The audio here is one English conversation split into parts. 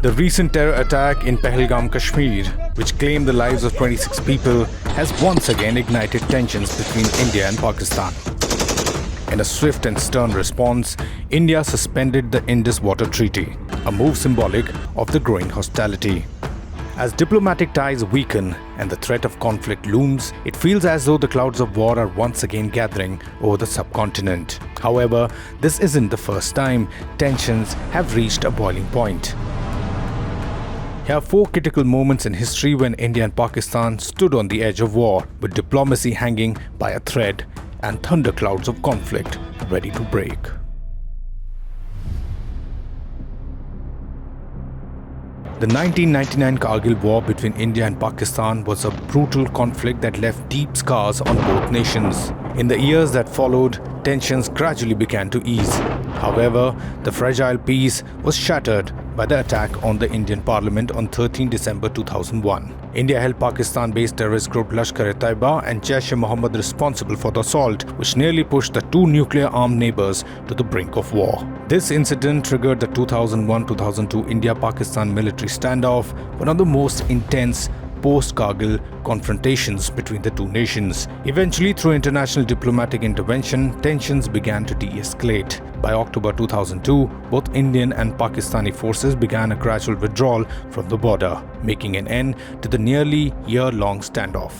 The recent terror attack in Pahalgam, Kashmir, which claimed the lives of 26 people, has once again ignited tensions between India and Pakistan. In a swift and stern response, India suspended the Indus Water Treaty, a move symbolic of the growing hostility. As diplomatic ties weaken and the threat of conflict looms, it feels as though the clouds of war are once again gathering over the subcontinent. However, this isn't the first time tensions have reached a boiling point. Here are 4 critical moments in history when India and Pakistan stood on the edge of war, with diplomacy hanging by a thread and thunderclouds of conflict ready to break. The 1999 Kargil War between India and Pakistan was a brutal conflict that left deep scars on both nations. In the years that followed, tensions gradually began to ease. However, the fragile peace was shattered by the attack on the Indian Parliament on 13 December 2001. India held Pakistan-based terrorist group Lashkar-e-Taiba and Jaish-e-Mohammed responsible for the assault, which nearly pushed the 2 nuclear-armed neighbors to the brink of war. This incident triggered the 2001-2002 India-Pakistan military standoff, one of the most intense post-Kargil confrontations between the 2 nations. Eventually, through international diplomatic intervention, tensions began to de-escalate. By October 2002, both Indian and Pakistani forces began a gradual withdrawal from the border, making an end to the nearly year-long standoff.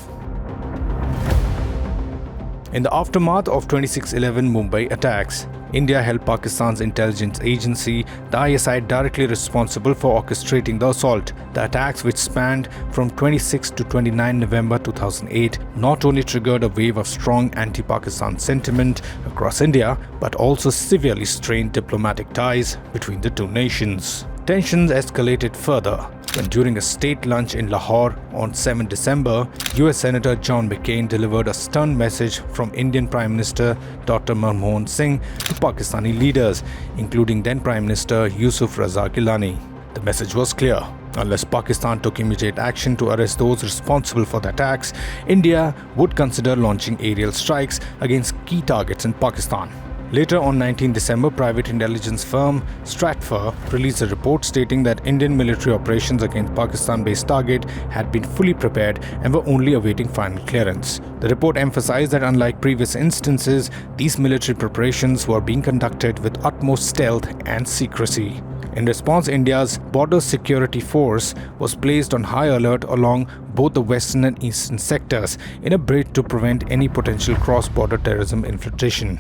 In the aftermath of 26/11 Mumbai attacks, India held Pakistan's intelligence agency, the ISI, directly responsible for orchestrating the assault. The attacks, which spanned from 26 to 29 November 2008, not only triggered a wave of strong anti-Pakistan sentiment across India, but also severely strained diplomatic ties between the 2 nations. Tensions escalated further when, during a state lunch in Lahore on 7 December, US Senator John McCain delivered a stern message from Indian Prime Minister Dr. Manmohan Singh to Pakistani leaders, including then Prime Minister Yusuf Raza Gilani. The message was clear: unless Pakistan took immediate action to arrest those responsible for the attacks, India would consider launching aerial strikes against key targets in Pakistan. Later, on 19 December, private intelligence firm Stratfor released a report stating that Indian military operations against Pakistan-based target had been fully prepared and were only awaiting final clearance. The report emphasized that unlike previous instances, these military preparations were being conducted with utmost stealth and secrecy. In response, India's Border Security Force was placed on high alert along both the western and eastern sectors in a bid to prevent any potential cross-border terrorism infiltration.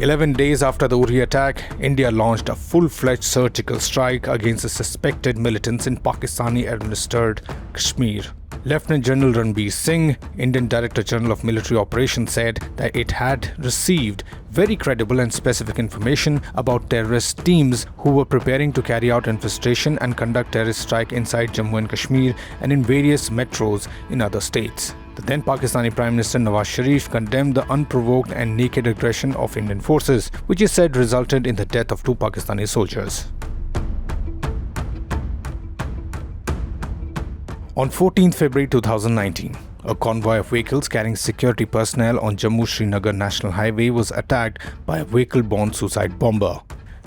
11 days after the Uri attack, India launched a full-fledged surgical strike against the suspected militants in Pakistani-administered Kashmir. Lieutenant General Ranbir Singh, Indian Director General of Military Operations, said that it had received very credible and specific information about terrorist teams who were preparing to carry out infiltration and conduct terrorist strike inside Jammu and Kashmir and in various metros in other states. The then Pakistani Prime Minister Nawaz Sharif condemned the unprovoked and naked aggression of Indian forces, which he said resulted in the death of 2 Pakistani soldiers. On 14 February 2019, a convoy of vehicles carrying security personnel on Jammu-Srinagar National Highway was attacked by a vehicle-borne suicide bomber.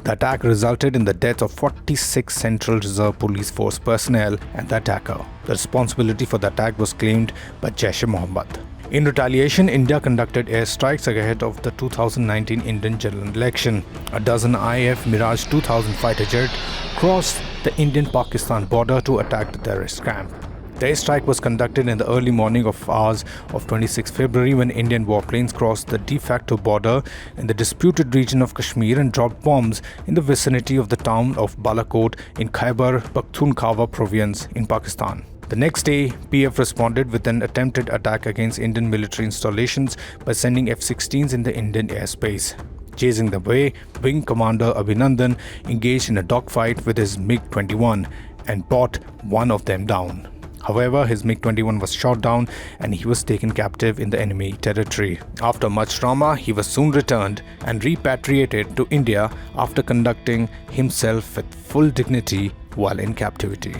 The attack resulted in the death of 46 Central Reserve Police Force personnel and the attacker. The responsibility for the attack was claimed by Jaish-e-Mohammed. In retaliation, India conducted airstrikes ahead of the 2019 Indian general election. A dozen IAF Mirage 2000 fighter jet crossed the Indian-Pakistan border to attack the terrorist camp. The airstrike was conducted in the early morning hours of 26 February when Indian warplanes crossed the de facto border in the disputed region of Kashmir and dropped bombs in the vicinity of the town of Balakot in Khyber Pakhtunkhwa province in Pakistan. The next day, PF responded with an attempted attack against Indian military installations by sending F-16s in the Indian airspace. Chasing them away, Wing Commander Abhinandan engaged in a dogfight with his MiG-21 and brought one of them down. However, his MiG-21 was shot down and he was taken captive in the enemy territory. After much trauma, he was soon returned and repatriated to India after conducting himself with full dignity while in captivity.